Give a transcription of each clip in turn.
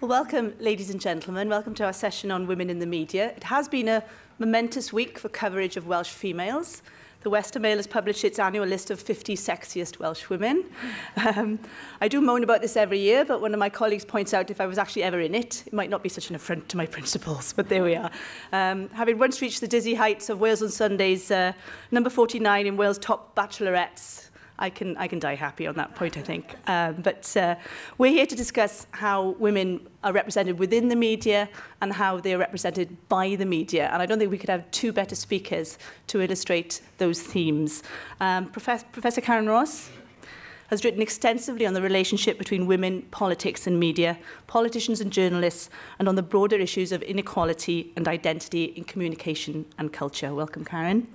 Well, welcome, ladies and gentlemen. Welcome to our session on women in the media. It has been a momentous week for coverage of Welsh females. The Western Mail has published its annual list of 50 sexiest Welsh women. I do moan about this every year, but one of my colleagues points out if I was actually ever in it, it might not be such an affront to my principles, but there we are. Having once reached the dizzy heights of Wales on Sundays, number 49 in Wales' top bachelorettes, I can die happy on that point, I think. But we're here to discuss how women are represented within the media and how they are represented by the media. And I don't think we could have two better speakers to illustrate those themes. Professor Karen Ross has written extensively on the relationship between women, politics and media, politicians and journalists, and on the broader issues of inequality and identity in communication and culture. Welcome, Karen.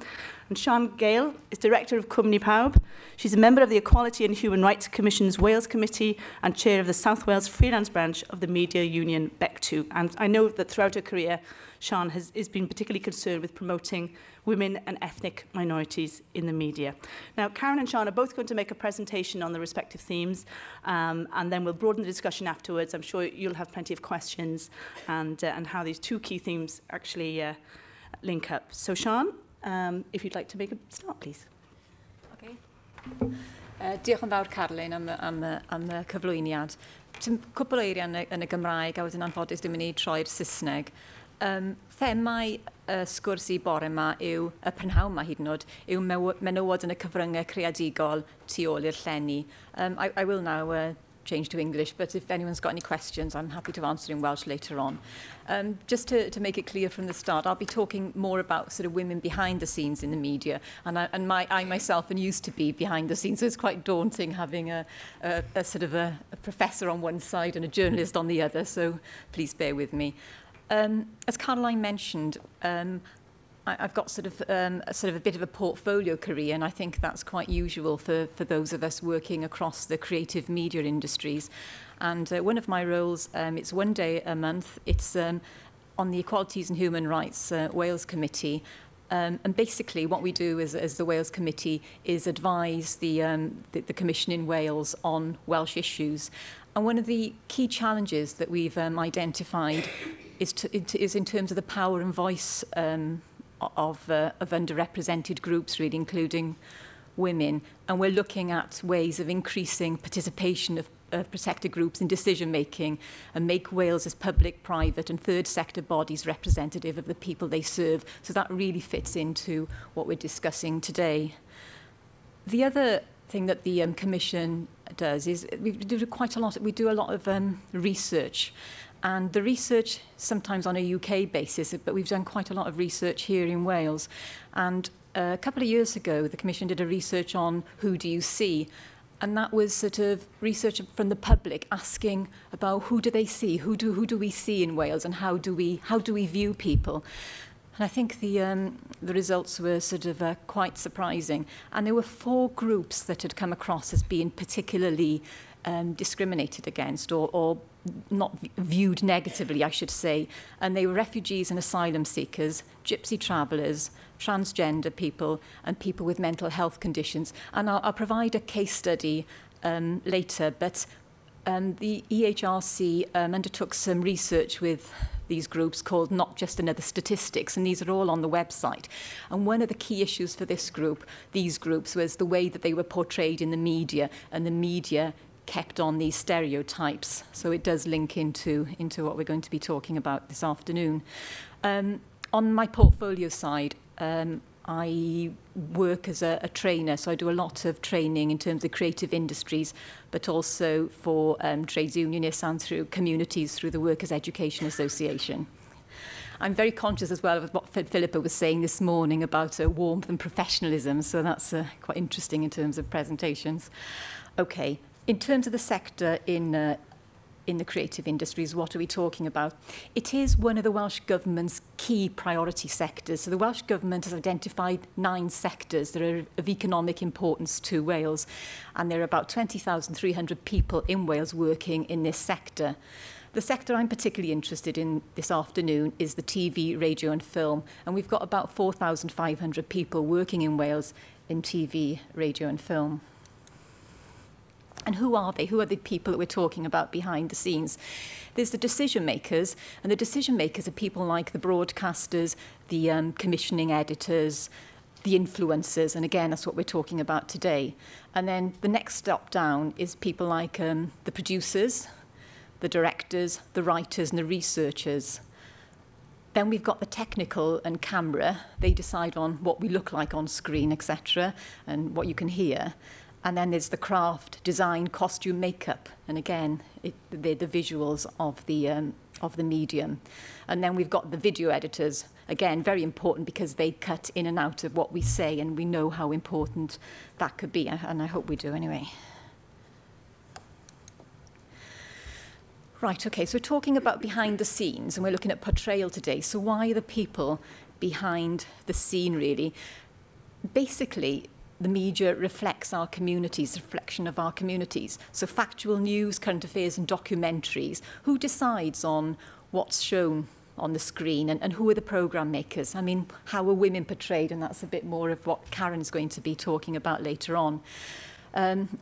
And Sian Gale is Director of Cwmni Pawb. She's a member of the Equality and Human Rights Commission's Wales Committee and chair of the South Wales freelance branch of the media union BECTU. And I know that throughout her career, Sian has been particularly concerned with promoting women and ethnic minorities in the media. Now, Karen and Sian are both going to make a presentation on the respective themes, and then we'll broaden the discussion afterwards. I'm sure you'll have plenty of questions and how these two key themes actually link up. So, Sian, if you'd like to make a start, please. Okay. Diolch yn fawr, Carlin, am y cyflwyniad. Cwpl o eiriau yn y Gymraeg, a wedyn anffodus ddim yn ei troi'r Saesneg. Themau sgwrs i bore yma yw, y prynhawn yma hyd yn oed, yw menywod yn y cyfryngau creadigol tu ôl i'r llenni. I will now change to English, but if anyone's got any questions, I'm happy to answer in Welsh later on. Just to make it clear from the start, I'll be talking more about sort of women behind the scenes in the media, and I myself am used to be behind the scenes, so it's quite daunting having a sort of a professor on one side and a journalist on the other, so please bear with me. As Caroline mentioned, I've got sort of a bit of a portfolio career, and I think that's quite usual for those of us working across the creative media industries. And one of my roles, it's one day a month. It's on the Equalities and Human Rights Wales Committee. And basically what we do as the Wales Committee is advise the Commission in Wales on Welsh issues. And one of the key challenges that we've identified is in terms of the power and voice of underrepresented groups, really, including women. And we're looking at ways of increasing participation of protected groups in decision-making and make Wales as public, private and third sector bodies representative of the people they serve. So that really fits into what we're discussing today. The other thing that the Commission does is we do a lot of research. And the research, sometimes on a UK basis, but we've done quite a lot of research here in Wales. And a couple of years ago, the Commission did a research on who do you see? And that was sort of research from the public asking about who do they see? Who do we see in Wales, and how do we view people? And I think the results were sort of quite surprising. And there were 4 groups that had come across as being particularly discriminated against or not viewed negatively, I should say. And they were refugees and asylum seekers, gypsy travellers, transgender people, and people with mental health conditions. And I'll provide a case study later, but the EHRC undertook some research with these groups called Not Just Another Statistics, and these are all on the website. And one of the key issues for these groups, was the way that they were portrayed in the media, and the media kept on these stereotypes. So it does link into what we're going to be talking about this afternoon. On my portfolio side, I work as a trainer, so I do a lot of training in terms of creative industries, but also for trades unionists and through communities through the Workers' Education Association. I'm very conscious as well of what Philippa was saying this morning about warmth and professionalism, so that's quite interesting in terms of presentations. Okay. In terms of the sector in the creative industries, what are we talking about? It is one of the Welsh Government's key priority sectors. So the Welsh Government has identified 9 sectors that are of economic importance to Wales, and there are about 20,300 people in Wales working in this sector. The sector I'm particularly interested in this afternoon is the TV, radio and film, and we've got about 4,500 people working in Wales in TV, radio and film. And who are they? Who are the people that we're talking about behind the scenes? There's the decision makers, and the decision makers are people like the broadcasters, the commissioning editors, the influencers, and again, that's what we're talking about today. And then the next stop down is people like the producers, the directors, the writers, and the researchers. Then we've got the technical and camera. They decide on what we look like on screen, etc., and what you can hear. And then there's the craft, design, costume, makeup. And again, they're the visuals of the medium. And then we've got the video editors. Again, very important because they cut in and out of what we say, and we know how important that could be. And I hope we do anyway. Right, okay, so we're talking about behind the scenes, and we're looking at portrayal today. So why are the people behind the scene, really? Basically, the media reflects our communities, a reflection of our communities. So factual news, current affairs and documentaries. Who decides on what's shown on the screen, and who are the programme makers? I mean, how are women portrayed? And that's a bit more of what Karen's going to be talking about later on.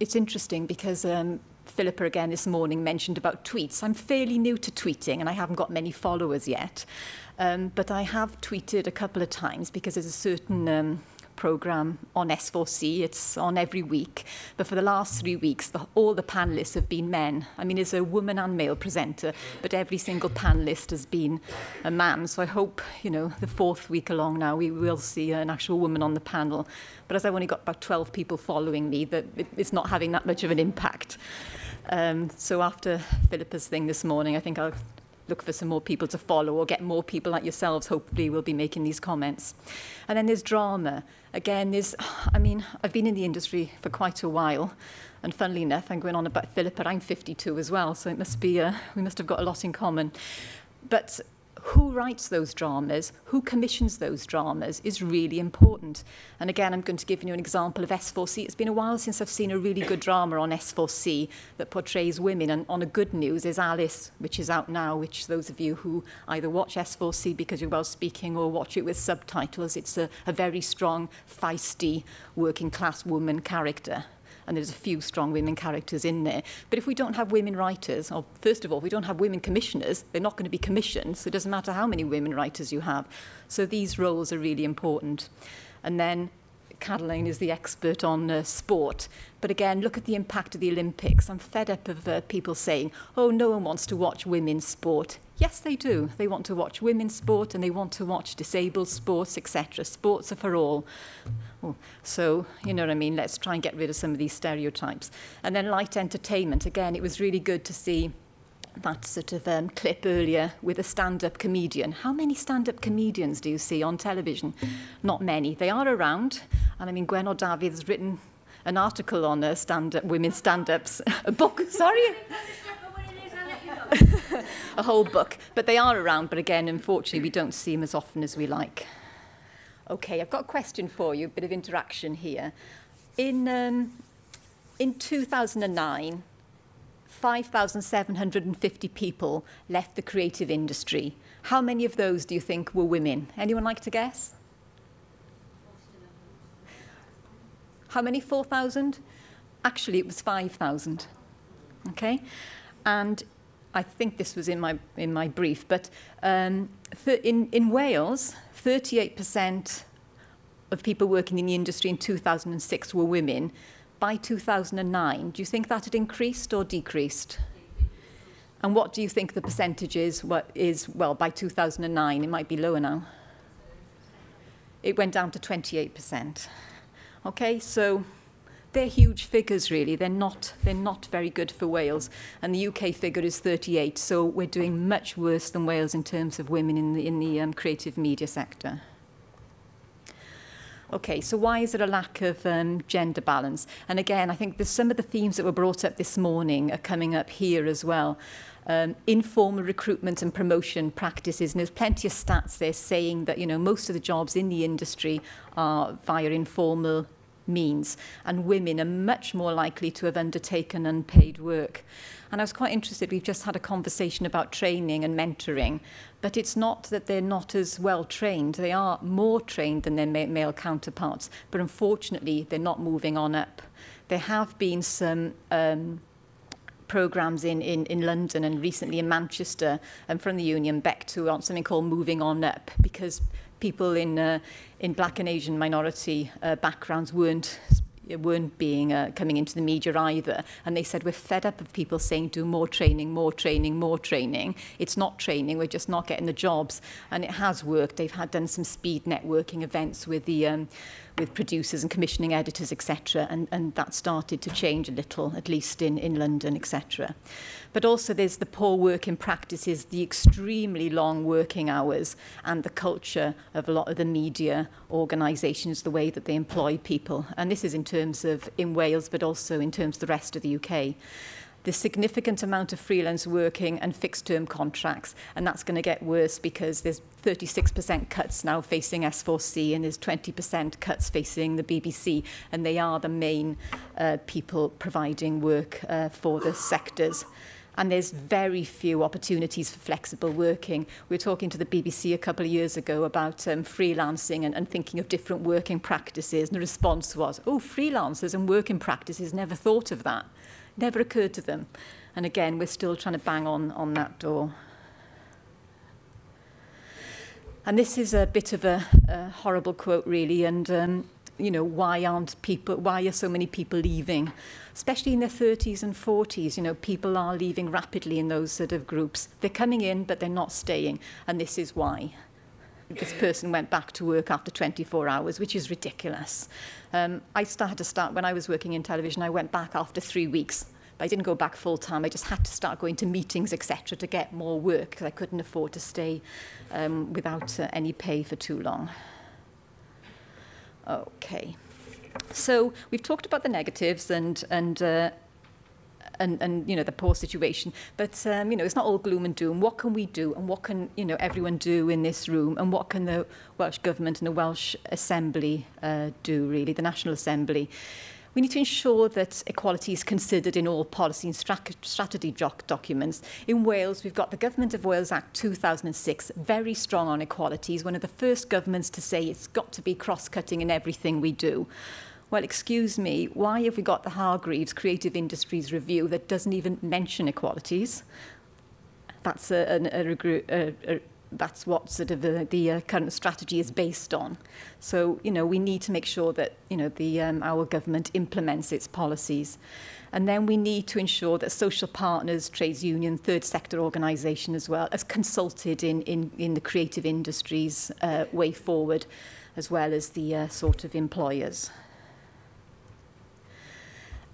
It's interesting because Philippa again this morning mentioned about tweets. I'm fairly new to tweeting and I haven't got many followers yet. But I have tweeted a couple of times because there's a certain programme on S4C. It's on every week. But for the last 3 weeks, all the panellists have been men. I mean, there's a woman and male presenter, but every single panellist has been a man. So I hope, you know, the 4th week along now, we will see an actual woman on the panel. But as I've only got about 12 people following me, that it's not having that much of an impact. So after Philippa's thing this morning, I think I'll look for some more people to follow or get more people like yourselves, hopefully, will be making these comments. And then there's drama. Again, I've been in the industry for quite a while. And funnily enough, I'm going on about Philippa, I'm 52 as well, so it must be, we must have got a lot in common. But who writes those dramas, who commissions those dramas is really important. And again, I'm going to give you an example of S4C. It's been a while since I've seen a really good drama on S4C that portrays women. And on a good news is Alice, which is out now, which those of you who either watch S4C because you're well speaking or watch it with subtitles, it's a very strong, feisty, working class woman character. And there's a few strong women characters in there. But if we don't have women writers, or first of all, if we don't have women commissioners, they're not going to be commissioned, so it doesn't matter how many women writers you have. So these roles are really important. And then Caroline is the expert on sport. But again, look at the impact of the Olympics. I'm fed up of people saying, oh, no one wants to watch women's sport. Yes, they do. They want to watch women's sport and they want to watch disabled sports, etc. Sports are for all. So, you know what I mean? Let's try and get rid of some of these stereotypes. And then light entertainment. Again, it was really good to see that sort of clip earlier with a stand-up comedian. How many stand-up comedians do you see on television? Not many. They are around. And I mean, Gwen Davies has written an article on women's stand-ups. A book, sorry? A whole book. But they are around. But again, unfortunately, we don't see them as often as we like. Okay, I've got a question for you, a bit of interaction here. In 2009, 5,750 people left the creative industry. How many of those do you think were women? Anyone like to guess? How many? 4,000? Actually, it was 5,000. Okay, and I think this was in my brief, but in Wales, 38% of people working in the industry in 2006 were women. By 2009, do you think that had increased or decreased? And what do you think the percentage is? Well, by 2009, it might be lower now. It went down to 28%. Okay, so they're huge figures, really. They're not very good for Wales. And the UK figure is 38, so we're doing much worse than Wales in terms of women in the creative media sector. Okay, so why is there a lack of gender balance? And again, I think some of the themes that were brought up this morning are coming up here as well. Informal recruitment and promotion practices. And there's plenty of stats there saying that, you know, most of the jobs in the industry are via informal means, and women are much more likely to have undertaken unpaid work. And I was quite interested, we've just had a conversation about training and mentoring, but it's not that they're not as well trained. They are more trained than their male counterparts, but unfortunately they're not moving on up. there have been some programmes in London and recently in Manchester from the union back to something called Moving On Up, because people in black and Asian minority backgrounds weren't being coming into the media either, and they said, we're fed up of people saying do more training, more training, more training. It's not training, we're just not getting the jobs. And it has worked. They've done some speed networking events with the with producers and commissioning editors, etc., and that started to change a little, at least in London, etc. But also there's the poor working practices, the extremely long working hours, and the culture of a lot of the media organisations, the way that they employ people. And this is in terms of in Wales, but also in terms of the rest of the UK. The significant amount of freelance working and fixed-term contracts, and that's going to get worse because there's 36% cuts now facing S4C and there's 20% cuts facing the BBC, and they are the main people providing work for the sectors. And there's very few opportunities for flexible working. We were talking to the BBC a couple of years ago about freelancing and thinking of different working practices, and the response was, oh, freelancers and working practices, never thought of that. Never occurred to them. And again, we're still trying to bang on that door. And this is a bit of a horrible quote, really, and you know, why are so many people leaving? Especially in their 30s and 40s, you know, people are leaving rapidly in those sort of groups. They're coming in, but they're not staying, and this is why. This person went back to work after 24 hours, which is ridiculous. I had to start, when I was working in television, I went back after 3 weeks. But I didn't go back full time. I just had to start going to meetings, etc., to get more work, because I couldn't afford to stay without any pay for too long. Okay. So we've talked about the negatives and you know, the poor situation, but you know, it's not all gloom and doom. What can we do, and what can, you know, everyone do in this room, and what can the Welsh Government and the Welsh Assembly do, really, the National Assembly? We need to ensure that equality is considered in all policy and strategy documents. In Wales, we've got the Government of Wales Act 2006, very strong on equality. It's one of the first governments to say it's got to be cross-cutting in everything we do. Well, excuse me, why have we got the Hargreaves Creative Industries Review that doesn't even mention equalities? That's that's what sort of the current strategy is based on. So, you know, we need to make sure that, you know, our government implements its policies. And then we need to ensure that social partners, trades union, third sector organisation as well, as consulted in the creative industries way forward, as well as the sort of employers.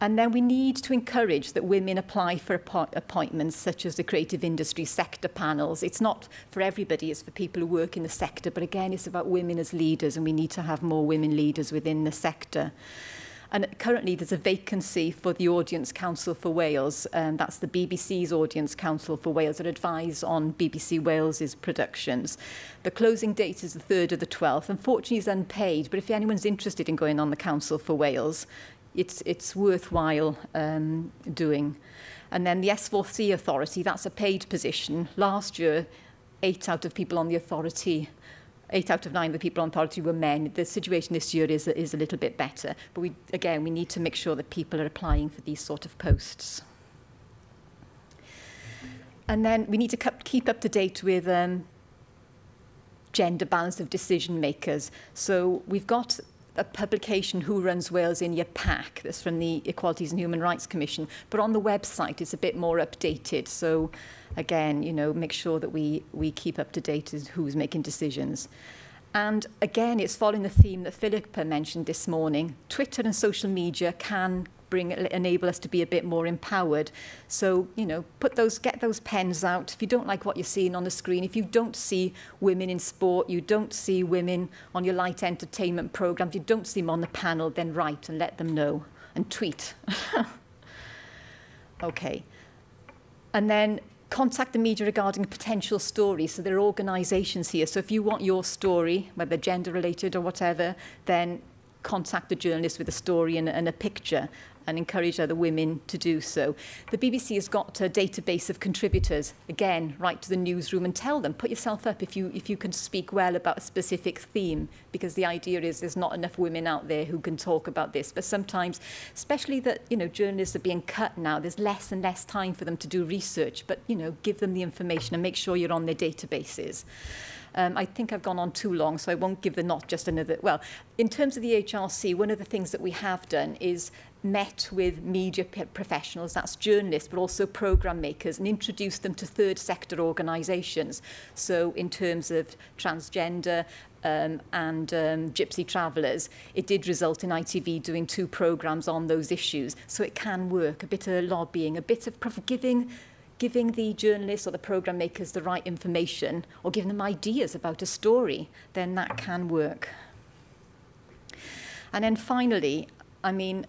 And then we need to encourage that women apply for appointments such as the creative industry sector panels. It's not for everybody, it's for people who work in the sector, but again, it's about women as leaders, and we need to have more women leaders within the sector. And currently there's a vacancy for the Audience Council for Wales, and that's the BBC's Audience Council for Wales that advise on BBC Wales's productions. The closing date is the 3rd of the 12th. Unfortunately, it's unpaid, but if anyone's interested in going on the Council for Wales, it's worthwhile doing. And then the S4C authority, that's a paid position. Last year, 8 out of 9 of the people on authority were men. The situation this year is a little bit better. But we need to make sure that people are applying for these sort of posts. And then we need to keep up to date with gender balance of decision makers. So we've got a publication, Who Runs Wales, in your pack. That's from the Equalities and Human Rights Commission. But on the website, it's a bit more updated. So again, you know, make sure that we keep up to date as who's making decisions. And again, it's following the theme that Philippa mentioned this morning. Twitter and social media can enable us to be a bit more empowered. So, you know, get those pens out. If you don't like what you're seeing on the screen, if you don't see women in sport, you don't see women on your light entertainment programs, you don't see them on the panel, then write and let them know, and tweet. Okay. And then contact the media regarding potential stories. So there are organisations here. So if you want your story, whether gender related or whatever, then contact the journalist with a story and a picture, and encourage other women to do so. The BBC has got a database of contributors. Again, write to the newsroom and tell them, put yourself up if you can speak well about a specific theme, because the idea is there's not enough women out there who can talk about this. But sometimes, especially that, you know, journalists are being cut now, there's less and less time for them to do research, but, you know, give them the information and make sure you're on their databases. I think I've gone on too long, so I won't give the not just another... Well, in terms of the HRC, one of the things that we have done is met with media professionals, that's journalists, but also programme makers, and introduced them to third sector organisations. So in terms of transgender and gypsy travellers, it did result in ITV doing 2 programmes on those issues. So it can work, a bit of lobbying, a bit of giving the journalists or the programme makers the right information, or giving them ideas about a story, then that can work. And then finally, I mean,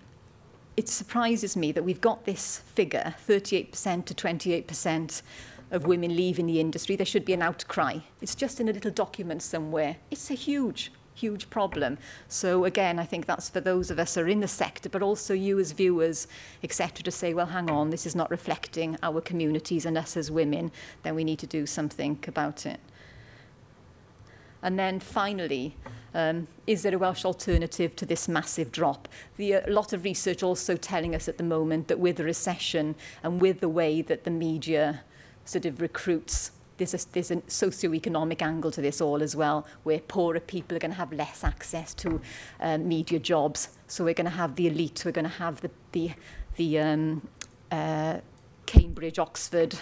it surprises me that we've got this figure, 38% to 28% of women leaving the industry. There should be an outcry. It's just in a little document somewhere. It's a huge problem. So again, I think that's for those of us who are in the sector, but also you as viewers, etc., to say, well, hang on, this is not reflecting our communities and us as women, then we need to do something about it. And then finally, is there a Welsh alternative to this massive drop? A lot of research also telling us at the moment that with the recession and with the way that the media sort of recruits, there's a socio-economic angle to this all as well, where poorer people are going to have less access to media jobs. So we're going to have the elite, we're going to have the Cambridge, Oxford,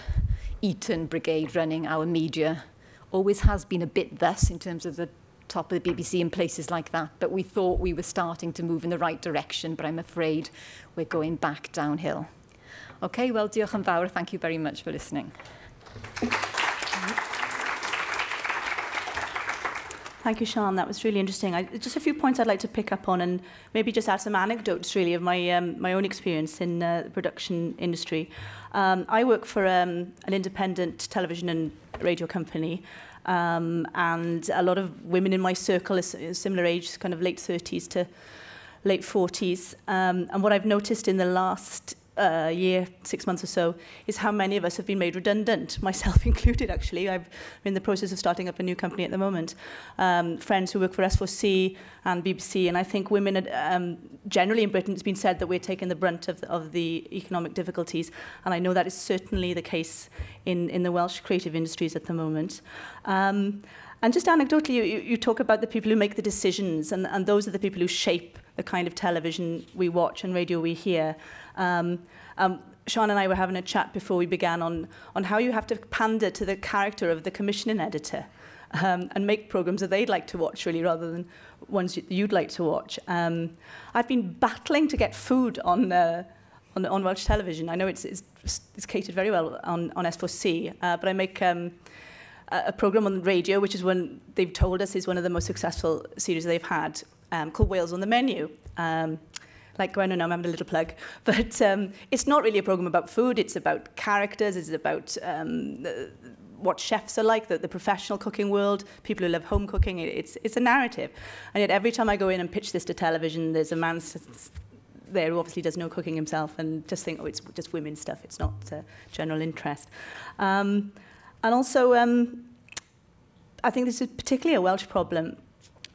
Eton brigade running our media. Always has been a bit thus in terms of the top of the BBC and places like that, but we thought we were starting to move in the right direction, but I'm afraid we're going back downhill. Okay, well, diolch yn fawr. Thank you very much for listening. Thank you, Sian. That was really interesting. Just a few points I'd like to pick up on, and maybe just add some anecdotes, really, of my own experience in the production industry. I work for an independent television and radio company, and a lot of women in my circle is similar age, kind of late 30s to late 40s. And what I've noticed in the last year, 6 months or so, is how many of us have been made redundant, myself included, actually. I'm in the process of starting up a new company at the moment. Friends who work for S4C and BBC, and I think women, generally in Britain, it's been said that we're taking the brunt of the economic difficulties, and I know that is certainly the case in the Welsh creative industries at the moment. And just anecdotally, you talk about the people who make the decisions, and those are the people who shape the kind of television we watch and radio we hear. Sian and I were having a chat before we began on how you have to pander to the character of the commissioning editor and make programmes that they'd like to watch, really, rather than ones you'd like to watch. I've been battling to get food on Welsh television. I know it's catered very well on S4C, but I make a programme on the radio, which is one they've told us is one of the most successful series they've had, called Wales on the Menu. Like, I don't know, I'm having a little plug. But it's not really a programme about food. It's about characters. It's about what chefs are like, the professional cooking world, people who love home cooking. It's a narrative. And yet every time I go in and pitch this to television, there's a man there who obviously does no cooking himself and just think, oh, it's just women's stuff. It's not general interest. And also, I think this is particularly a Welsh problem.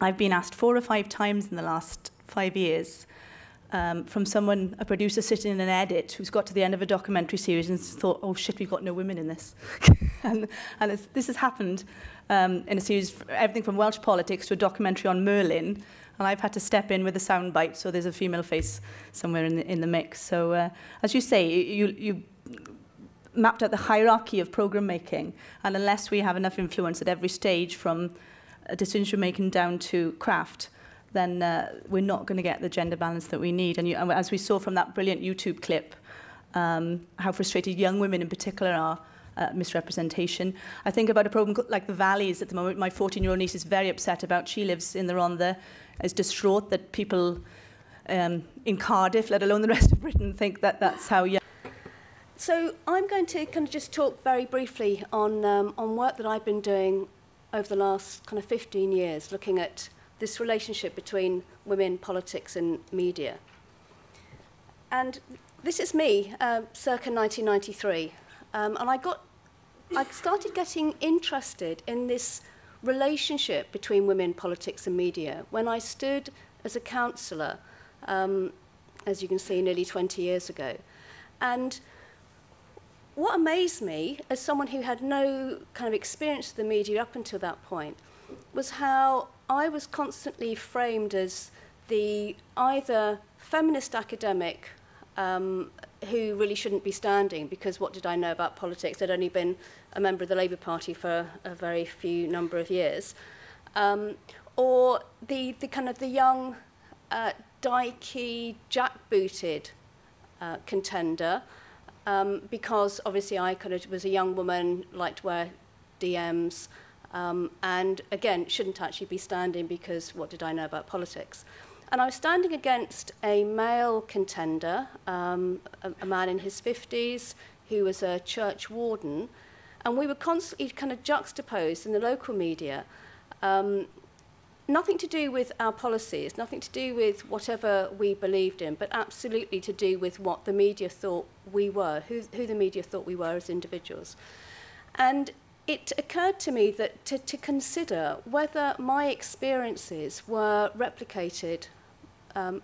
I've been asked 4 or 5 times in the last 5 years from someone, a producer sitting in an edit, who's got to the end of a documentary series and thought, oh shit, we've got no women in this. and this has happened in a series, everything from Welsh politics to a documentary on Merlin, and I've had to step in with a soundbite, so there's a female face somewhere in the mix. So as you say, you mapped out the hierarchy of programme making, and unless we have enough influence at every stage, from decision making down to craft, then we're not going to get the gender balance that we need. And as we saw from that brilliant YouTube clip, how frustrated young women in particular are misrepresentation. I think about a program like The Valleys at the moment. My 14-year-old niece is very upset about. She lives in the Rhondda, is distraught that people in Cardiff, let alone the rest of Britain, think that that's how young. So I'm going to kind of just talk very briefly on work that I've been doing over the last kind of 15 years, looking at this relationship between women, politics and media. And this is me, circa 1993. And I started getting interested in this relationship between women, politics and media when I stood as a councillor, as you can see, nearly 20 years ago. And what amazed me, as someone who had no kind of experience of the media up until that point, was how I was constantly framed as the either feminist academic who really shouldn't be standing, because what did I know about politics? I'd only been a member of the Labour Party for a very few number of years. Or the kind of the young, dykey, jackbooted contender, because obviously I kind of was a young woman, liked to wear DMs, and again, shouldn't actually be standing because what did I know about politics? And I was standing against a male contender, a man in his 50s, who was a church warden, and we were constantly kind of juxtaposed in the local media. Nothing to do with our policies, nothing to do with whatever we believed in, but absolutely to do with what the media thought we were, who the media thought we were as individuals. And it occurred to me that to consider whether my experiences were replicated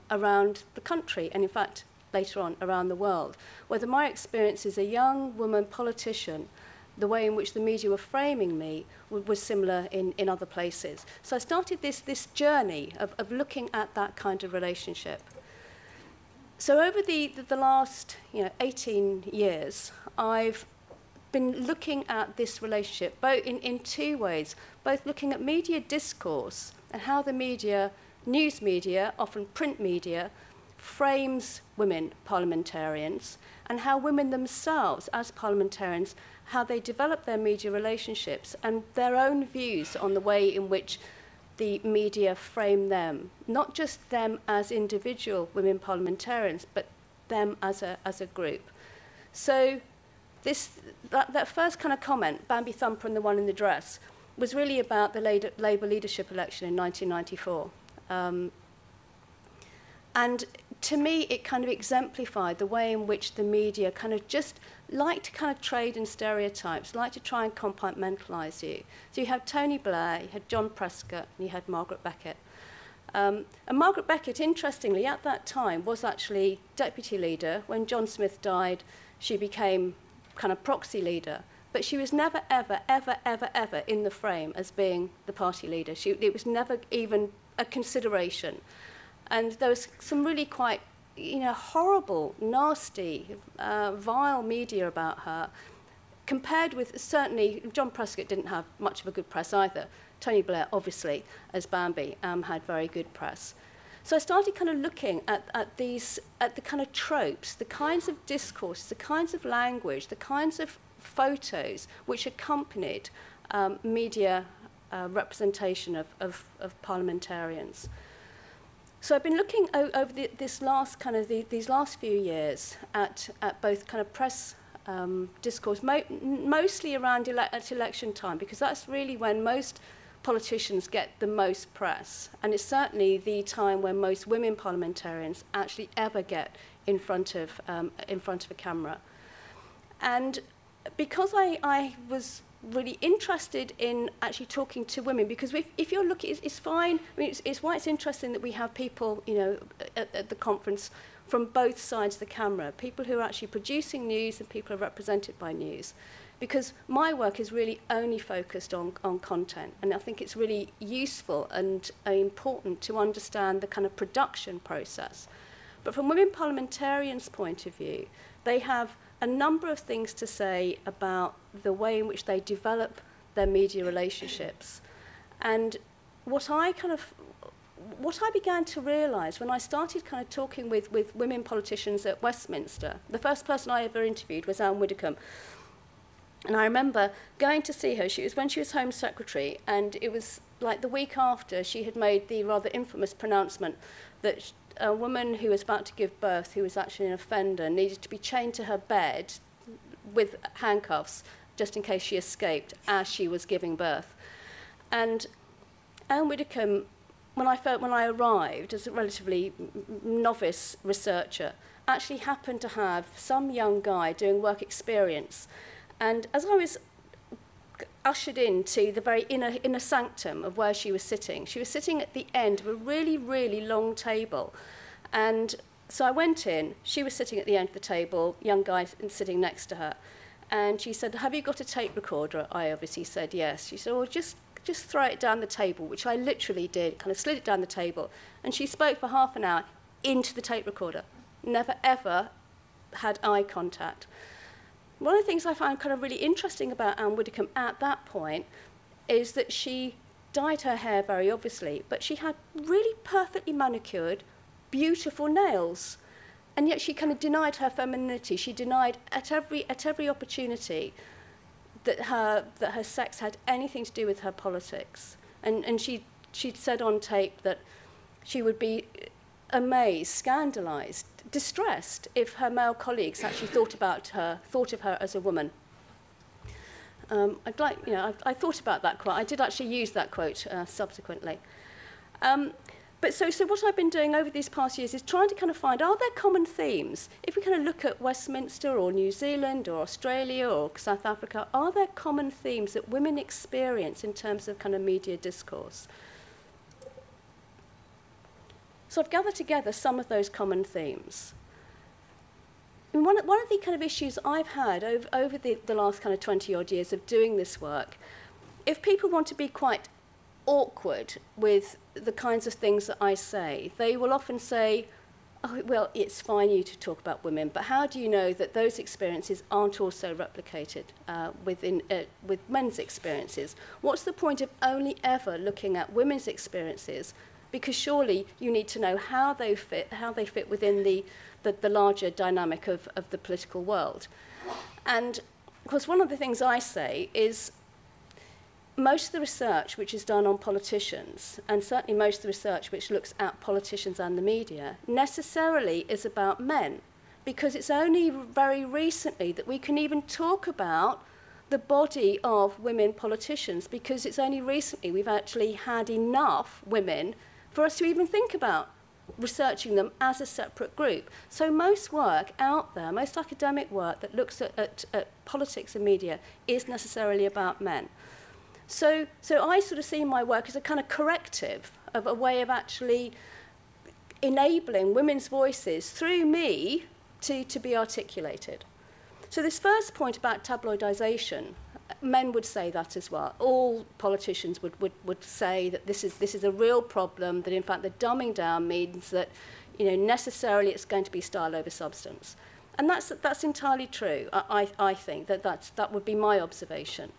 around the country, and in fact, later on, around the world, whether my experience as a young woman politician, the way in which the media were framing me was similar in other places. So I started this journey of looking at that kind of relationship. So over the last 18 years, I've been looking at this relationship both in two ways, both looking at media discourse and how the media, news media, often print media, frames women parliamentarians, and how women themselves as parliamentarians, how they develop their media relationships and their own views on the way in which the media frame them, not just them as individual women parliamentarians, but them as a group. So that first kind of comment, Bambi Thumper and the one in the dress, was really about the Labour leadership election in 1994. And to me, it kind of exemplified the way in which the media kind of just like to kind of trade in stereotypes, like to try and compartmentalise you. So you had Tony Blair, you had John Prescott, and you had Margaret Beckett. And Margaret Beckett, interestingly, at that time, was actually deputy leader. When John Smith died, she became kind of proxy leader. But she was never, ever, ever, ever, ever in the frame as being the party leader. It was never even a consideration. And there was some really quite, horrible, nasty, vile media about her, compared with, certainly, John Prescott didn't have much of a good press either. Tony Blair, obviously, as Bambi, had very good press. So I started kind of looking at the kind of tropes, the kinds of discourse, the kinds of language, the kinds of photos which accompanied media representation of parliamentarians. So I've been looking over these last few years at both kind of press discourse, mostly around election time, because that's really when most politicians get the most press, and it's certainly the time when most women parliamentarians actually ever get in front of a camera. And because I was really interested in actually talking to women, because if you're looking, it's fine. I mean, it's why it's interesting that we have people, at the conference from both sides of the camera, people who are actually producing news and people who are represented by news, because my work is really only focused on content, and I think it's really useful and important to understand the kind of production process. But from women parliamentarians' point of view, they have a number of things to say about the way in which they develop their media relationships. And what I began to realise when I started kind of talking with women politicians at Westminster, the first person I ever interviewed was Anne Widdecombe. And I remember going to see her. When she was Home Secretary, and it was like the week after she had made the rather infamous pronouncement that a woman who was about to give birth, who was actually an offender, needed to be chained to her bed with handcuffs just in case she escaped as she was giving birth. And Anne Widdecombe when I arrived as a relatively novice researcher, actually happened to have some young guy doing work experience. And as I was ushered into the very inner sanctum of where she was sitting at the end of a really, really long table. And so I went in, she was sitting at the end of the table, young guy sitting next to her. And she said, "Have you got a tape recorder?" I obviously said yes. She said, "Well, just throw it down the table," which I literally did, kind of slid it down the table. And she spoke for half an hour into the tape recorder. Never, ever had eye contact. One of the things I found kind of really interesting about Anne Widdecombe at that point is that she dyed her hair very obviously, but she had really perfectly manicured, beautiful nails. And yet she kind of denied her femininity. She denied at every opportunity that her sex had anything to do with her politics. And she'd said on tape that she would be amazed, scandalised, distressed if her male colleagues actually thought of her as a woman. I thought about that quote. I did actually use that quote subsequently. But so what I've been doing over these past years is trying to kind of find, are there common themes? If we kind of look at Westminster or New Zealand or Australia or South Africa, are there common themes that women experience in terms of kind of media discourse? So I've gathered together some of those common themes. And one of the kind of issues I've had over the last kind of 20-odd years of doing this work, if people want to be quite awkward with the kinds of things that I say, they will often say, "Oh, well, it's fine you to talk about women, but how do you know that those experiences aren't also replicated with men's experiences? What's the point of only ever looking at women's experiences? Because surely you need to know how they fit within the larger dynamic of the political world." And of course, one of the things I say is most of the research which is done on politicians, and certainly most of the research which looks at politicians and the media, necessarily is about men, because it's only very recently that we can even talk about the body of women politicians, because it's only recently we've actually had enough women for us to even think about researching them as a separate group. So most work out there, most academic work that looks at politics and media is necessarily about men. So I sort of see my work as a kind of corrective, of a way of actually enabling women's voices through me to be articulated. So this first point about tabloidization, men would say that as well. All politicians would say that this is a real problem, that in fact the dumbing down means that, you know, necessarily it's going to be style over substance. And that's entirely true. I think that would be my observation.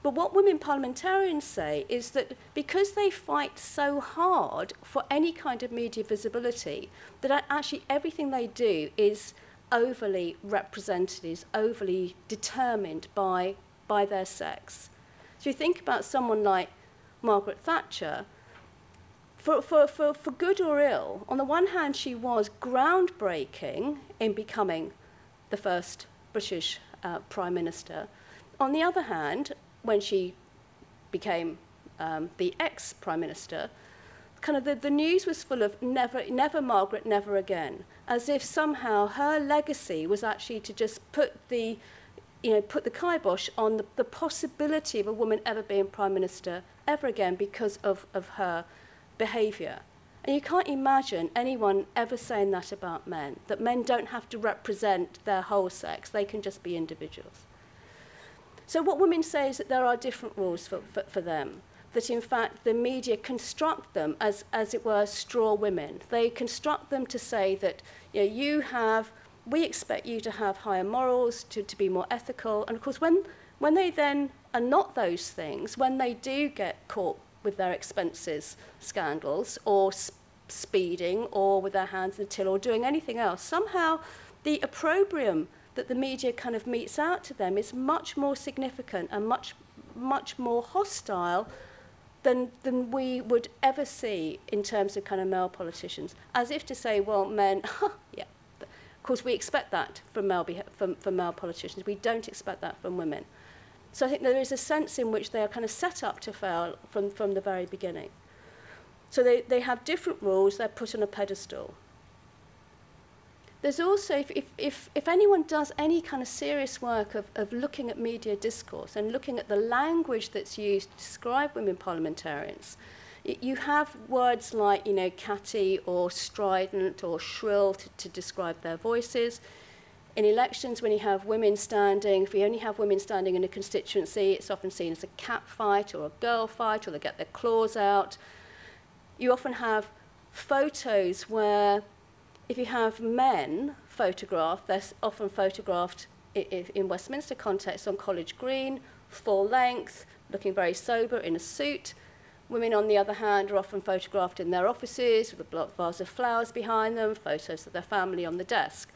But what women parliamentarians say is that because they fight so hard for any kind of media visibility, that actually everything they do is overly represented, is overly determined by their sex. So you think about someone like Margaret Thatcher, for good or ill, on the one hand she was groundbreaking in becoming the first British Prime Minister. On the other hand, when she became the ex-Prime Minister, kind of the news was full of never Margaret, never again, as if somehow her legacy was actually to just put the kibosh on the possibility of a woman ever being Prime Minister ever again because of her behaviour. And you can't imagine anyone ever saying that about men, that men don't have to represent their whole sex, they can just be individuals. So what women say is that there are different rules for them, that in fact the media construct them as it were straw women. They construct them to say that, you know, we expect you to have higher morals, to be more ethical. And of course, when they then are not those things, when they do get caught with their expenses scandals, or speeding, or with their hands in the till, or doing anything else, somehow the opprobrium that the media kind of metes out to them is much more significant and much more hostile than we would ever see in terms of kind of male politicians. As if to say, well, men, yeah. Of course, we expect that from male politicians. We don't expect that from women. So I think there is a sense in which they are kind of set up to fail from the very beginning. So they have different rules, they're put on a pedestal. There's also, if anyone does any kind of serious work of looking at media discourse and looking at the language that's used to describe women parliamentarians, you have words like, you know, catty or strident or shrill to describe their voices. In elections, when you have women standing, if you only have women standing in a constituency, it's often seen as a cat fight or a girl fight, or they get their claws out. You often have photos where, if you have men photographed, they're often photographed in Westminster context on College Green, full length, looking very sober in a suit. Women, on the other hand, are often photographed in their offices with a vase of flowers behind them, photos of their family on the desk.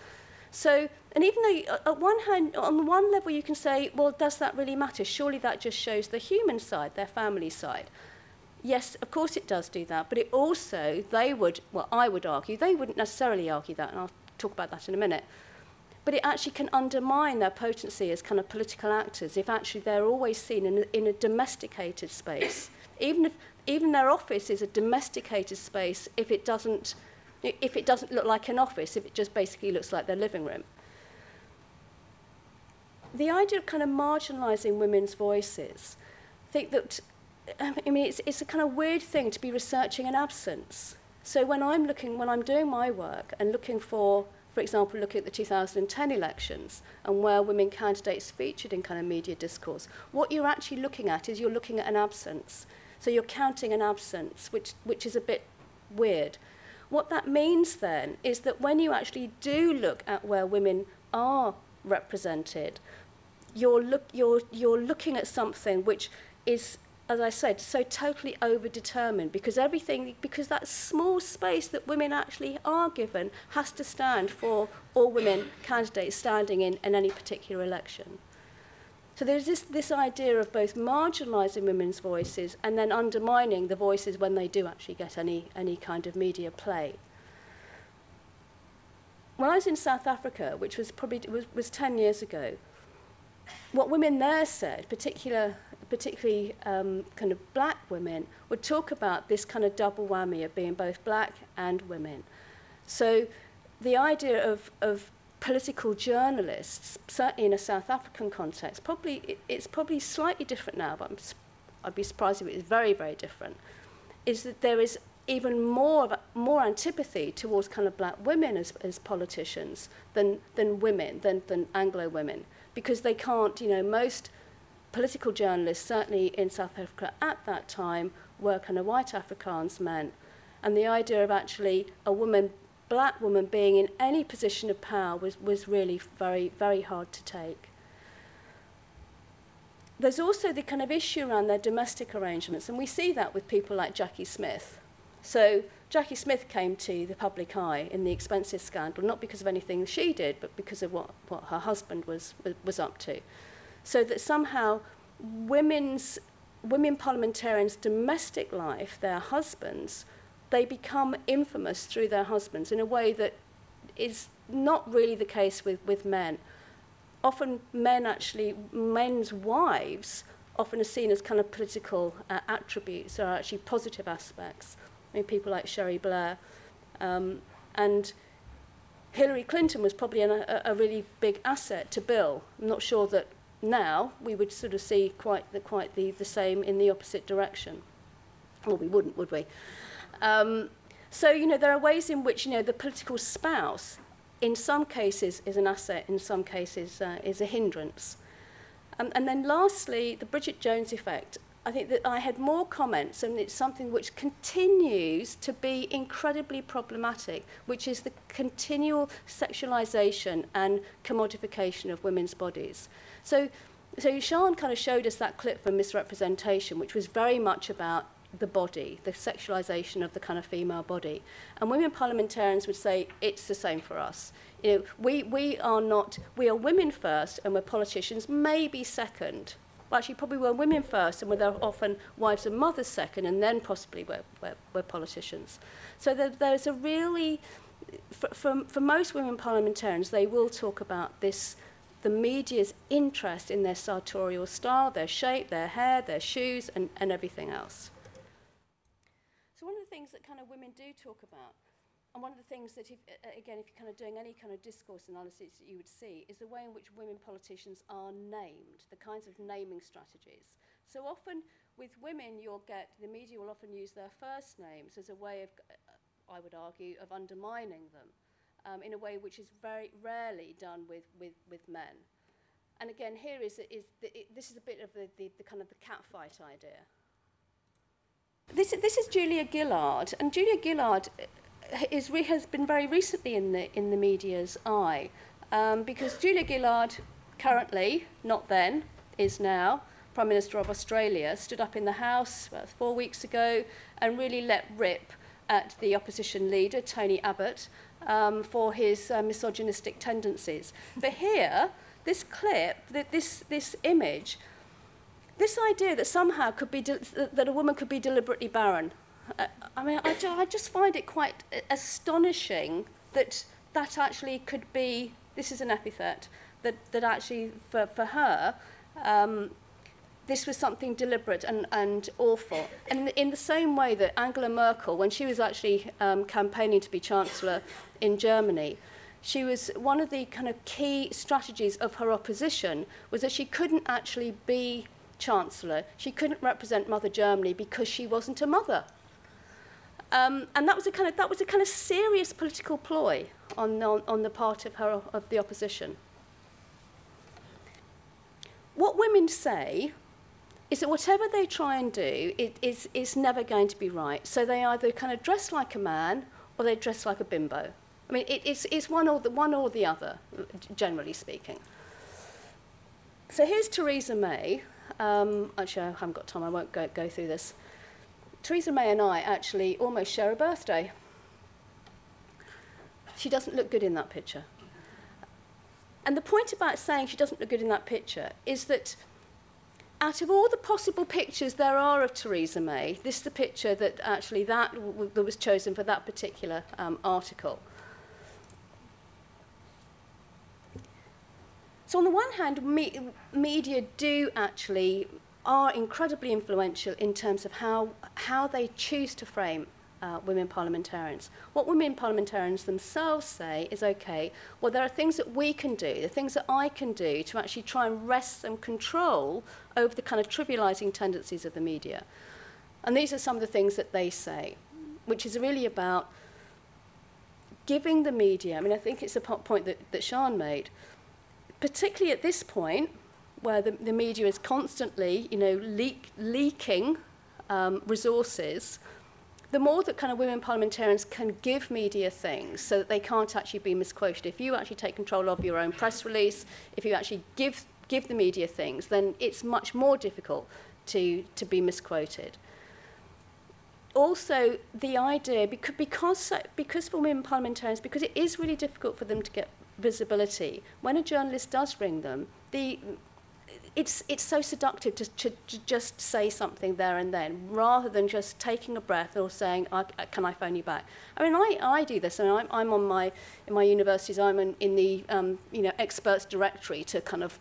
So, and even though at one hand, on one level you can say, well, does that really matter? Surely that just shows the human side, their family side. Yes, of course it does do that, but it also, I would argue, they wouldn't necessarily argue that, and I'll talk about that in a minute, but it actually can undermine their potency as kind of political actors if actually they're always seen in a domesticated space. Even their office is a domesticated space if it doesn't look like an office, if it just basically looks like their living room. The idea of kind of marginalising women's voices, I think that, I mean, it's a kind of weird thing to be researching an absence. So when I'm doing my work and looking for example, looking at the 2010 elections and where women candidates featured in kind of media discourse, what you're actually looking at is you're looking at an absence. So you're counting an absence, which is a bit weird. What that means then is that when you actually do look at where women are represented, you're looking at something which is, as I said, so totally overdetermined because that small space that women actually are given has to stand for all women candidates standing in any particular election. So there's this idea of both marginalising women's voices and then undermining the voices when they do actually get any kind of media play. When I was in South Africa, which was probably 10 years ago, what women there said, particularly kind of black women, would talk about this kind of double whammy of being both black and women. So the idea of political journalists, certainly in a South African context, it's probably slightly different now, but I'd be surprised if it is very, very different, is that there is even more antipathy towards kind of black women as politicians than women, than Anglo women, because they can't, you know, most political journalists, certainly in South Africa at that time, were kind of white Afrikaans men. And the idea of actually black woman being in any position of power was really very, very hard to take. There's also the kind of issue around their domestic arrangements, and we see that with people like Jackie Smith. So Jackie Smith came to the public eye in the expenses scandal, not because of anything she did, but because of what her husband was up to. So that somehow women parliamentarians' domestic life, their husbands, they become infamous through their husbands in a way that is not really the case with men. Often men's wives often are seen as kind of political attributes or actually positive aspects. I mean, people like Sherry Blair. And Hillary Clinton was probably a really big asset to Bill. I'm not sure that now we would sort of see quite the same in the opposite direction. Well, we wouldn't, would we? So, you know, there are ways in which, you know, the political spouse, in some cases, is an asset, in some cases is a hindrance. And then lastly, the Bridget Jones effect. I think that I had more comments, and it's something which continues to be incredibly problematic, which is the continual sexualization and commodification of women's bodies. So Sian kind of showed us that clip from Misrepresentation, which was very much about the body, the sexualization of the kind of female body. And women parliamentarians would say it's the same for us. You know, we are women first and we're politicians maybe second. Well, actually probably we're women first and we're often wives and mothers second, and then possibly we're politicians. So there's a really, for most women parliamentarians, they will talk about this, the media's interest in their sartorial style, their shape, their hair, their shoes, and everything else. So one of the things things that kind of women do talk about, and one of the things that, if you're kind of doing any kind of discourse analysis that you would see, is the way in which women politicians are named, the kinds of naming strategies. So often with women, the media will often use their first names as a way of, I would argue, of undermining them in a way which is very rarely done with men. And again, here this is a bit of the kind of the catfight idea. This is Julia Gillard, and Julia Gillard has been very recently in the media's eye, because Julia Gillard, currently, not then, is now Prime Minister of Australia, stood up in the House about 4 weeks ago and really let rip at the opposition leader, Tony Abbott, for his misogynistic tendencies. But here, this clip, this image, this idea that somehow that a woman could be deliberately barren, I just find it quite astonishing that actually could be, this is an epithet, that actually for her, this was something deliberate and awful. And in the same way that Angela Merkel, when she was actually campaigning to be Chancellor in Germany, she was, one of the kind of key strategies of her opposition was that she couldn't actually be Chancellor. She couldn't represent Mother Germany because she wasn't a mother. And that was a kind of serious political ploy on the part of the opposition. What women say is that whatever they try and do is never going to be right. So they either kind of dress like a man or they dress like a bimbo. I mean, it's one or the other, generally speaking. So here's Theresa May. Actually, I haven't got time. I won't go through this. Theresa May and I actually almost share a birthday. She doesn't look good in that picture. And the point about saying she doesn't look good in that picture is that out of all the possible pictures there are of Theresa May, this is the picture that actually that was chosen for that particular article. So on the one hand, media are incredibly influential in terms of how they choose to frame women parliamentarians. What women parliamentarians themselves say is, okay, well, there are things that we can do, the things that I can do to actually try and wrest some control over the kind of trivialising tendencies of the media. And these are some of the things that they say, which is really about giving the media, I mean, I think it's a point that Sian made, particularly at this point, where the media is constantly, leaking resources, the more that kind of women parliamentarians can give media things so that they can't actually be misquoted. If you actually take control of your own press release, if you actually give the media things, then it's much more difficult to be misquoted. Also, the idea, because for women parliamentarians, because it is really difficult for them to get visibility, when a journalist does ring them, it's so seductive to just say something there and then, rather than just taking a breath or saying, can I phone you back? I mean, I do this. I mean, I'm in my universities, I'm in the experts directory to kind of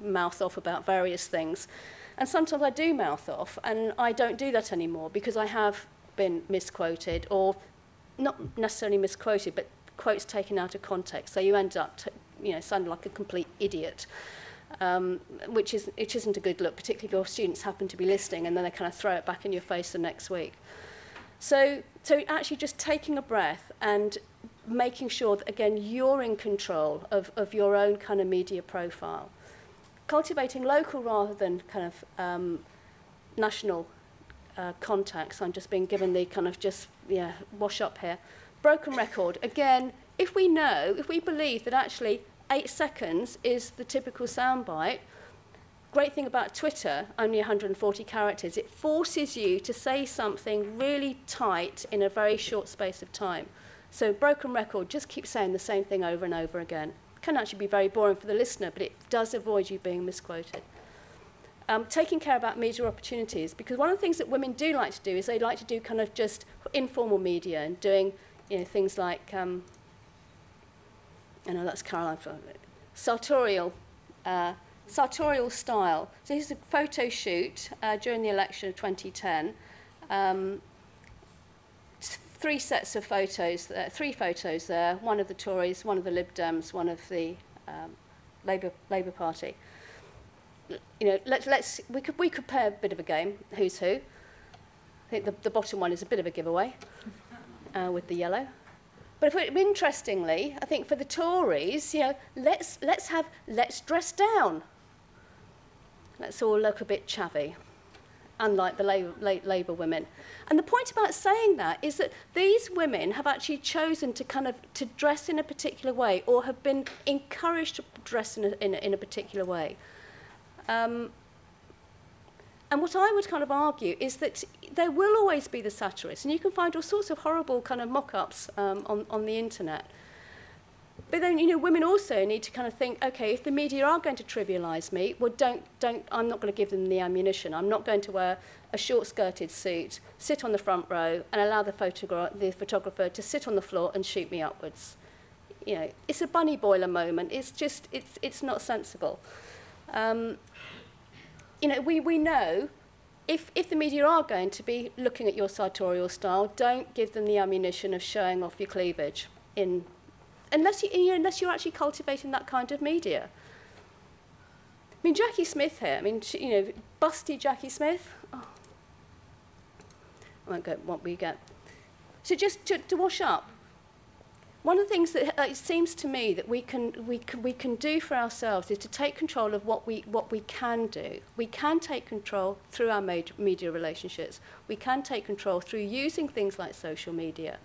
mouth off about various things. And sometimes I do mouth off, and I don't do that anymore because I have been misquoted, or not necessarily misquoted, but quotes taken out of context. So you end up sounding like a complete idiot. Which isn't a good look, particularly if your students happen to be listening and then they kind of throw it back in your face the next week. So actually just taking a breath and making sure that, again, you're in control of your own kind of media profile. Cultivating local rather than kind of national contacts. I'm just being given the kind of wash up here. Broken record. Again, if we believe that actually 8 seconds is the typical soundbite. Great thing about Twitter, only 140 characters, it forces you to say something really tight in a very short space of time. So broken record, just keep saying the same thing over and over again. It can actually be very boring for the listener, but it does avoid you being misquoted. Taking care about media opportunities, because one of the things that women do like to do is they like to do kind of just informal media and doing things like I know that's Caroline. Sartorial style. So here's a photo shoot during the election of 2010 three sets of photos, three photos there, one of the Tories, one of the Lib Dems, one of the Labour Party. You know, we could play a bit of a game, who's who. I think the bottom one is a bit of a giveaway with the yellow. But interestingly, I think for the Tories, you know, let's dress down. Let's all look a bit chavvy, unlike the Labour women. And the point about saying that is that these women have actually chosen to dress in a particular way, or have been encouraged to dress in a particular way. And what I would kind of argue is that there will always be the satirists, and you can find all sorts of horrible kind of mock-ups on the internet. But then, you know, women also need to kind of think, okay, if the media are going to trivialise me, well, I'm not going to give them the ammunition. I'm not going to wear a short-skirted suit, sit on the front row, and allow the photographer to sit on the floor and shoot me upwards. You know, it's a bunny boiler moment. It's just, it's not sensible. You know, we know if the media are going to be looking at your sartorial style, don't give them the ammunition of showing off your cleavage unless you're actually cultivating that kind of media. I mean, Jackie Smith here. I mean, you know, busty Jackie Smith. Oh. I won't go what we get. So just to wash up. One of the things that it seems to me that we can do for ourselves is to take control of what we can do. We can take control through our media relationships. We can take control through using things like social media,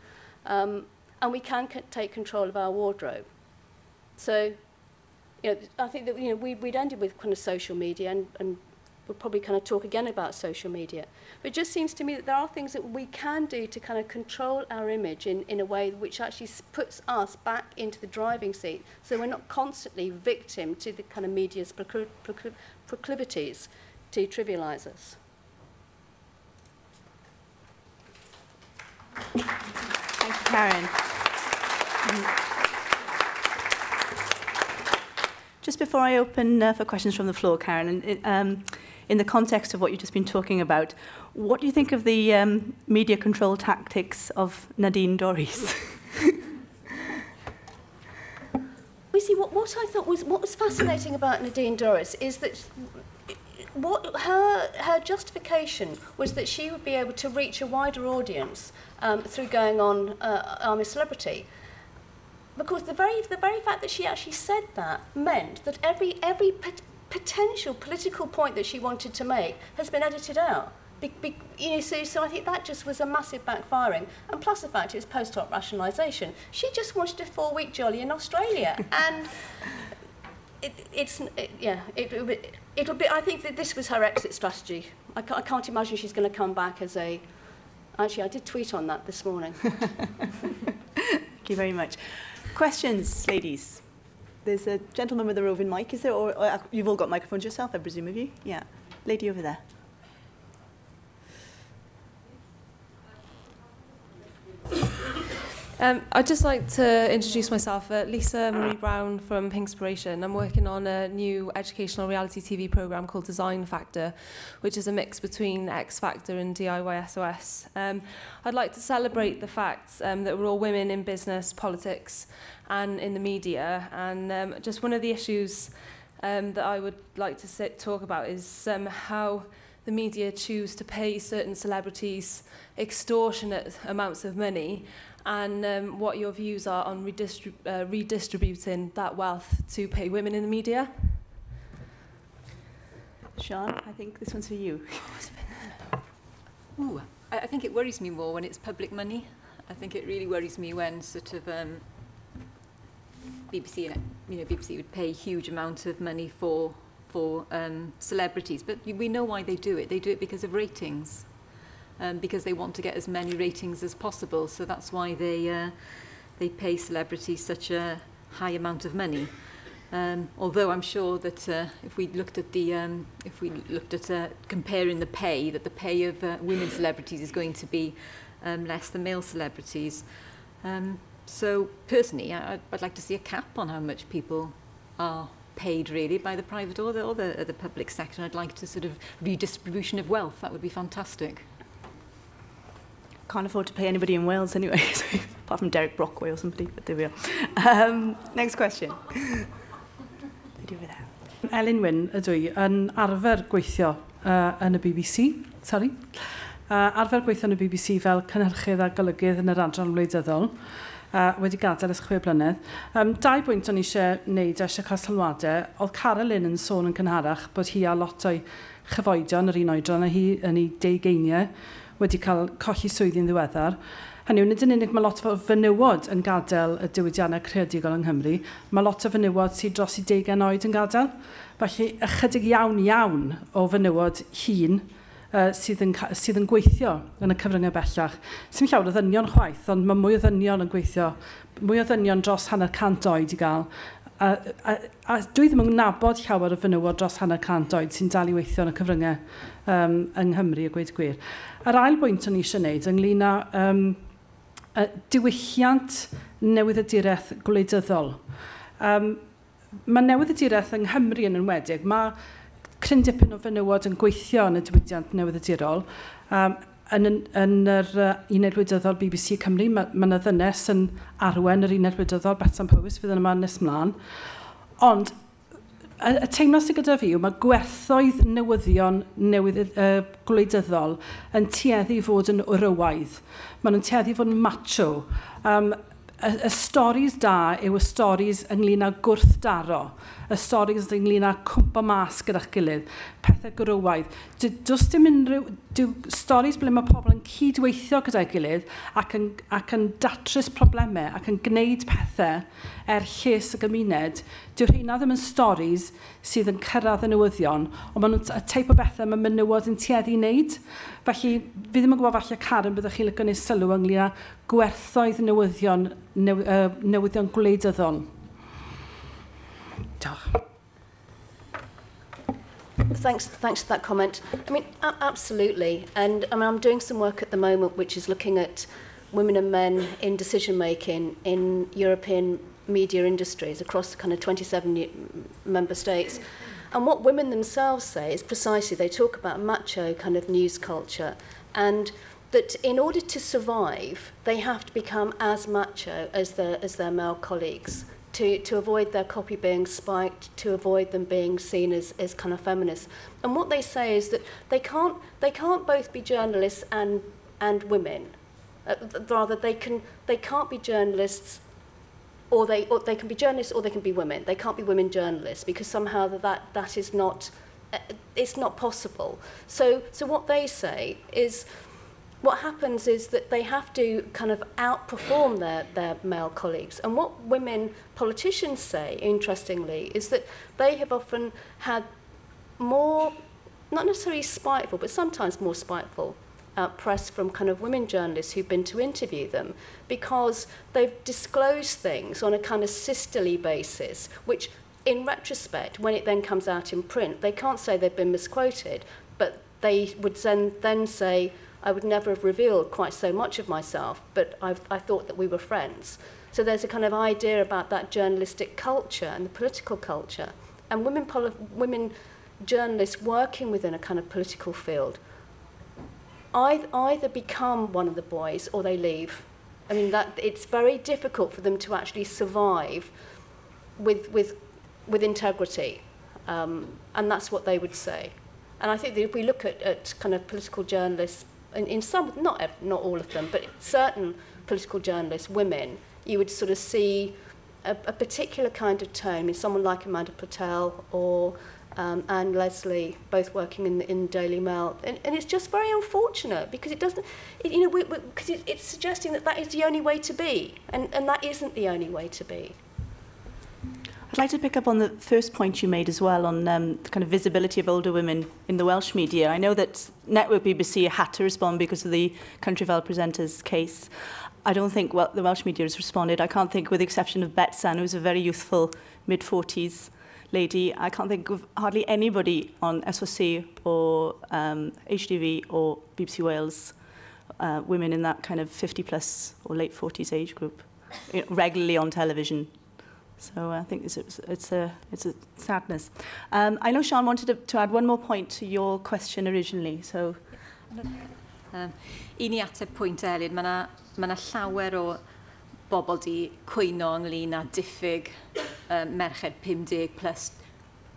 and we can take control of our wardrobe. So, you know, I think that, you know, we'd ended with kind of social media, and we'll probably kind of talk again about social media. But it just seems to me that there are things that we can do to kind of control our image in a way which actually puts us back into the driving seat, so we're not constantly victim to the kind of media's proclivities to trivialise us. Thank you, Karen. Just before I open for questions from the floor, Karen, in the context of what you've just been talking about, what do you think of the media control tactics of Nadine Dorries? We see what I thought was fascinating about Nadine Dorries is that what her justification was that she would be able to reach a wider audience through going on I'm a Celebrity. Because the very fact that she actually said that meant that every potential political point that she wanted to make has been edited out. You know, so I think that just was a massive backfiring. And plus the fact it was post-hoc rationalisation. She just wanted a 4-week jolly in Australia. And it'll be. I think that this was her exit strategy. I can't imagine she's going to come back as a. Actually, I did tweet on that this morning. Thank you very much. Questions, ladies? There's a gentleman with a roving mic, is there? Or you've all got microphones yourself, I presume, have you? Yeah. Lady over there. I'd just like to introduce myself. Lisa Marie Brown from Pinkspiration. I'm working on a new educational reality TV programme called Design Factor, which is a mix between X Factor and DIY SOS. I'd like to celebrate the fact that we're all women in business, politics and in the media. And just one of the issues that I would like to talk about is how the media choose to pay certain celebrities extortionate amounts of money, and what your views are on redistributing that wealth to pay women in the media. Sean, I think this one's for you. Ooh, I think it worries me more when it's public money. I think it really worries me when sort of BBC would pay huge amounts of money for celebrities, but we know why they do it. They do it because of ratings. Because they want to get as many ratings as possible, so that's why they pay celebrities such a high amount of money. Although I'm sure that if we looked at comparing the pay, that the pay of women celebrities is going to be less than male celebrities. So personally, I'd like to see a cap on how much people are paid really by the private or the public sector. I'd like to sort of redistribution of wealth. That would be fantastic. Can't afford to pay anybody in Wales anyway, so, apart from Derek Brockway or somebody, but there we are. Next question. Elin Wyn ydw i yn arfer gweithio yn y BBC, arfer gweithio yn y BBC fel cynhyrchydd a golygydd yn yr adran wleidyddol, wedi gadael ys 6 blynedd. 2 bwynt o'n eisiau wneud a eisiau cael sylwadau, oedd Carolyn yn sôn yn cynharach bod hi a lot o'i chyfoedion yr un oedran a hi yn ei 20 wedi cael colli swyddi'n ddiweddar. Hynny yw, nid yn unig mae lot o fenywod yn gadael y diwydiannau creadigol yng Nghymru, mae lot o fenywod sydd dros i 20 oed yn gadael. Felly, ychydig iawn o fenywod hŷn sydd yn gweithio yn y cyfryngau bellach. Sy'n llawer o ddynion chwaith, ond mae mwy o ddynion yn gweithio, mwy o ddynion dros 100 oed i gael. A dwi ddim yn nabod llawer o fenywod dros 100 oed sy'n dal i weithio yn y cyfryngau yng Nghymru, a gweud gwir. Yr ail bwynt o'n i eisiau wneud ynglyn â diwylliant newyddaduraeth gwleidyddol. Mae newyddaduraeth yng Nghymru yn enwedig. Mae cryn dipyn o fenywod yn gweithio yn y diwydiant newyddadurol. Yn yr uned wleidyddol BBC Cymru, mae yna ddynes yn arwen yr uned wleidyddol Bethan Powys, fydd yma nes mlaen. Ond y teimlo sydd gyda fi yw mae gwerthoedd newyddion gwleidyddol yn tueddu i fod yn wrywaidd. Maen nhw'n tueddu i fod yn macho. Y storis da yw y storis ynglyn â gwrthdaro. Y storis ynglyn â cwmpa mas gyda'ch gilydd. Pethau gwrywaidd. Does dim unrhyw storis ble mae pobl yn cydweithio gyda'i gilydd ac yn datrys problemau ac yn gwneud pethau lles y gymuned. Dyw'r rheina ddim yn storis sydd yn cyrraedd y newyddion, ond maen nhw'n y teip o bethau mae menywod yn tueddu i wneud. Felly, fi ddim yn gwybod falle Karen byddwch chi'n lygo wneud sylw ynglyn â gwerthoedd newyddion gwleidyddol. Diolch. Thanks for that comment. I mean, absolutely. And I mean, I'm doing some work at the moment which is looking at women and men in decision making in European media industries across the kind of 27 member states. And what women themselves say is precisely, they talk about macho kind of news culture, and that in order to survive, they have to become as macho as their male colleagues to avoid their copy being spiked, to avoid them being seen as kind of feminists. And what they say is that they can't both be journalists and women. Rather, they can't be journalists, or they can be journalists or they can be women. They can't be women journalists because somehow that is not, it's not possible. So what they say is, what happens is that they have to kind of outperform their male colleagues. And what women politicians say, interestingly, is that they have often had more, not necessarily spiteful, but sometimes more spiteful press from kind of women journalists who've been to interview them, because they've disclosed things on a kind of sisterly basis, which in retrospect, when it then comes out in print, they can't say they've been misquoted, but they would then say, I would never have revealed quite so much of myself, but I thought that we were friends. So there's a kind of idea about that journalistic culture and the political culture. And women journalists working within a kind of political field either become one of the boys or they leave. I mean, that it's very difficult for them to actually survive with integrity. And that's what they would say. And I think that if we look at kind of political journalists, in some, not all of them, but certain political journalists, women, you would sort of see a particular kind of tone. I mean, someone like Amanda Patel or Anne Leslie, both working in Daily Mail, and it's just very unfortunate because it doesn't, because it's suggesting that is the only way to be, and that isn't the only way to be. I'd like to pick up on the first point you made as well on the kind of visibility of older women in the Welsh media. I know that Network BBC had to respond because of the Country Fel presenters case. I don't think the Welsh media has responded. I can't think, with the exception of Betsan, who's a very youthful mid-40s lady, I can't think of hardly anybody on SOC or HTV or BBC Wales, women in that kind of 50-plus or late 40s age group, regularly on television. So I think it's a sadness. I know Sean wanted to add one more point to your question originally. So I ni ateb pwynt Elin, mae yna llawer o bobl di cwyno ynglyn â diffyg merched 50 plus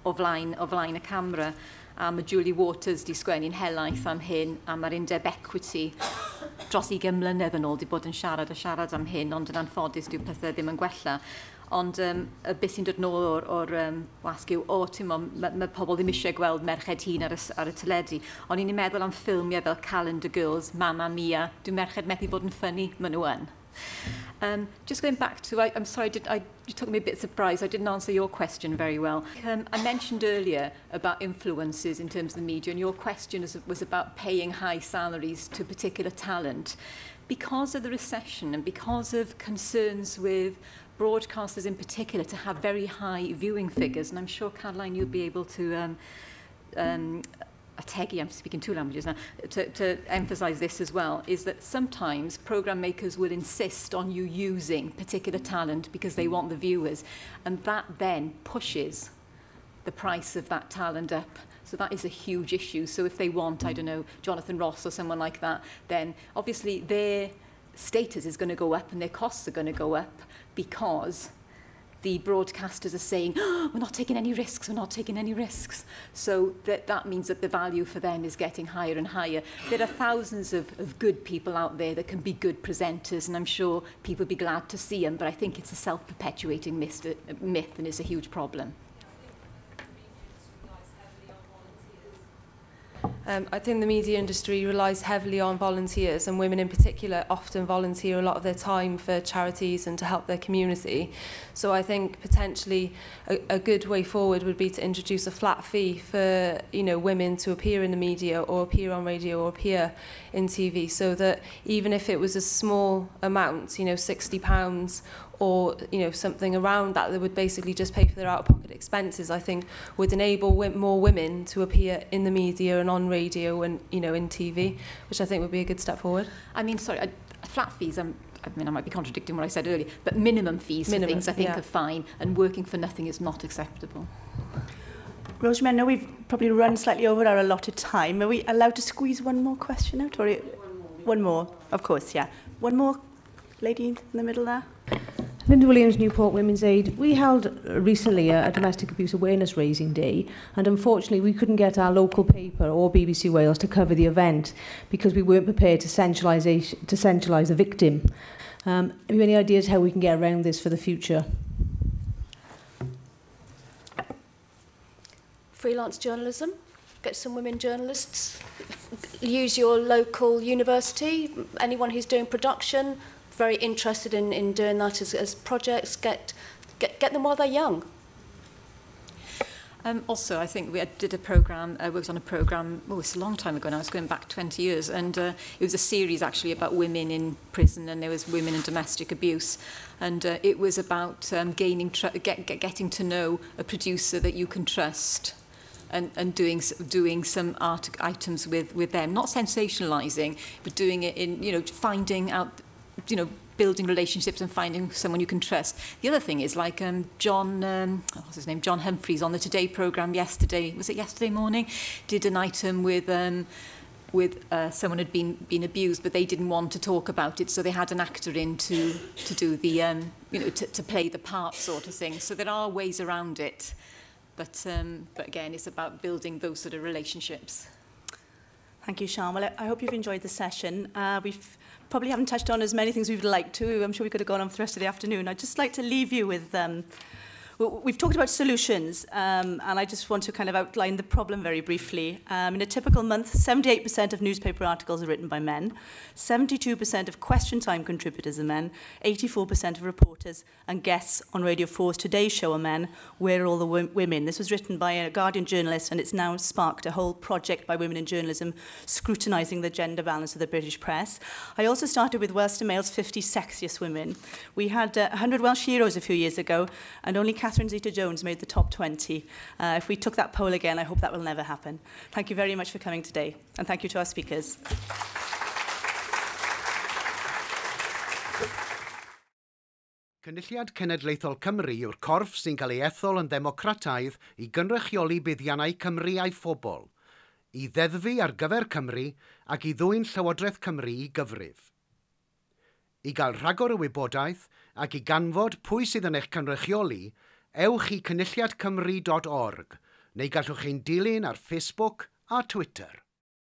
o flaen y camera. A mae Julie Waters di sgwennu'n helaeth am hyn, a mae'r undeb equity dros 20 mlynedd yn ôl di bod yn siarad am hyn, ond yn anffodus dyw pethau ddim yn gwella. Ond beth sy'n dod nôl o'r wasg yw, mae pobl ddim eisiau gweld merched hun ar y teledu. Ond ni'n meddwl am ffilmiau fel Calendar Girls, Mamma Mia, dyw merched methu bod yn ffynnu, maen nhw yn. Just going back to, I'm sorry, you took me a bit surprised. I didn't answer your question very well. I mentioned earlier about influences in terms of the media, and your question was about paying high salaries to particular talent. Because of the recession and because of concerns with broadcasters in particular to have very high viewing figures, and I'm sure, Caroline, you'll be able to I'm speaking two languages now, to emphasise this as well, is that sometimes programme makers will insist on you using particular talent because they want the viewers, and that then pushes the price of that talent up. So that is a huge issue. So if they want, I don't know, Jonathan Ross or someone like that, then obviously their status is going to go up and their costs are going to go up because the broadcasters are saying, oh, we're not taking any risks, we're not taking any risks. So that means that the value for them is getting higher and higher. There are thousands of good people out there that can be good presenters, and I'm sure people will be glad to see them, but I think it's a self-perpetuating myth and it's a huge problem. I think the media industry relies heavily on volunteers, and women in particular often volunteer a lot of their time for charities and to help their community. So I think potentially a good way forward would be to introduce a flat fee for women to appear in the media or appear on radio or appear in TV, so that even if it was a small amount, £60 or something around that would basically just pay for their out-of-pocket expenses, I think would enable more women to appear in the media and on radio and in TV, which I think would be a good step forward. I mean, sorry, flat fees, I might be contradicting what I said earlier, but minimum fees for things I think are fine, and working for nothing is not acceptable. Rosemary, I know we've probably run slightly over our allotted time. Are we allowed to squeeze one more question out? Or one more, of course, yeah. One more, lady in the middle there. Linda Williams, Newport Women's Aid. We held recently a domestic abuse awareness raising day, and unfortunately we couldn't get our local paper or BBC Wales to cover the event because we weren't prepared to centralise the victim. Have you any ideas how we can get around this for the future? Freelance journalism, get some women journalists, use your local university, anyone who's doing production, very interested in doing that as projects, get them while they're young. Also, I think we did a programme, worked on a programme, it's a long time ago now, it's going back 20 years, and it was a series actually about women in prison, and there was women in domestic abuse, and it was about getting to know a producer that you can trust, and doing some art items with them, not sensationalising, but doing it in, finding out, building relationships and finding someone you can trust. The other thing is like John Humphreys on the Today programme yesterday, was it yesterday morning, did an item with someone had been abused, but they didn't want to talk about it, so they had an actor in to do the to play the part sort of thing. So there are ways around it, but again, it's about building those sort of relationships. Thank you, Sian. Well, I hope you've enjoyed the session. We've probably haven't touched on as many things we'd like to. I'm sure we could have gone on for the rest of the afternoon. I'd just like to leave you with... we've talked about solutions, and I just want to kind of outline the problem very briefly. In a typical month, 78% of newspaper articles are written by men, 72% of Question Time contributors are men, 84% of reporters and guests on Radio 4's Today Show are men. Where are all the women? This was written by a Guardian journalist, and it's now sparked a whole project by women in journalism scrutinising the gender balance of the British press. I also started with Welsh Mail's 50 Sexiest Women. We had 100 Welsh heroes a few years ago, and only Catherine Zeta-Jones made the top 20. If we took that poll again, I hope that will never happen. Thank you very much for coming today, and thank you to our speakers. Cynulliad Cenedlaethol Cymru yw'r corff sy'n cael ei ethol yn ddemocrataidd i gynrychioli buddiannau Cymru a'i phobl. i ddeddfu ar gyfer Cymru ac i ddwyn Llywodraeth Cymru i gyfrif. I gael rhagor o wybodaeth ac i ganfod pwy sydd yn eich cynrychioli, ewch i cynulliadcymru.org neu gallwch chi'n dilyn ar Facebook a Twitter.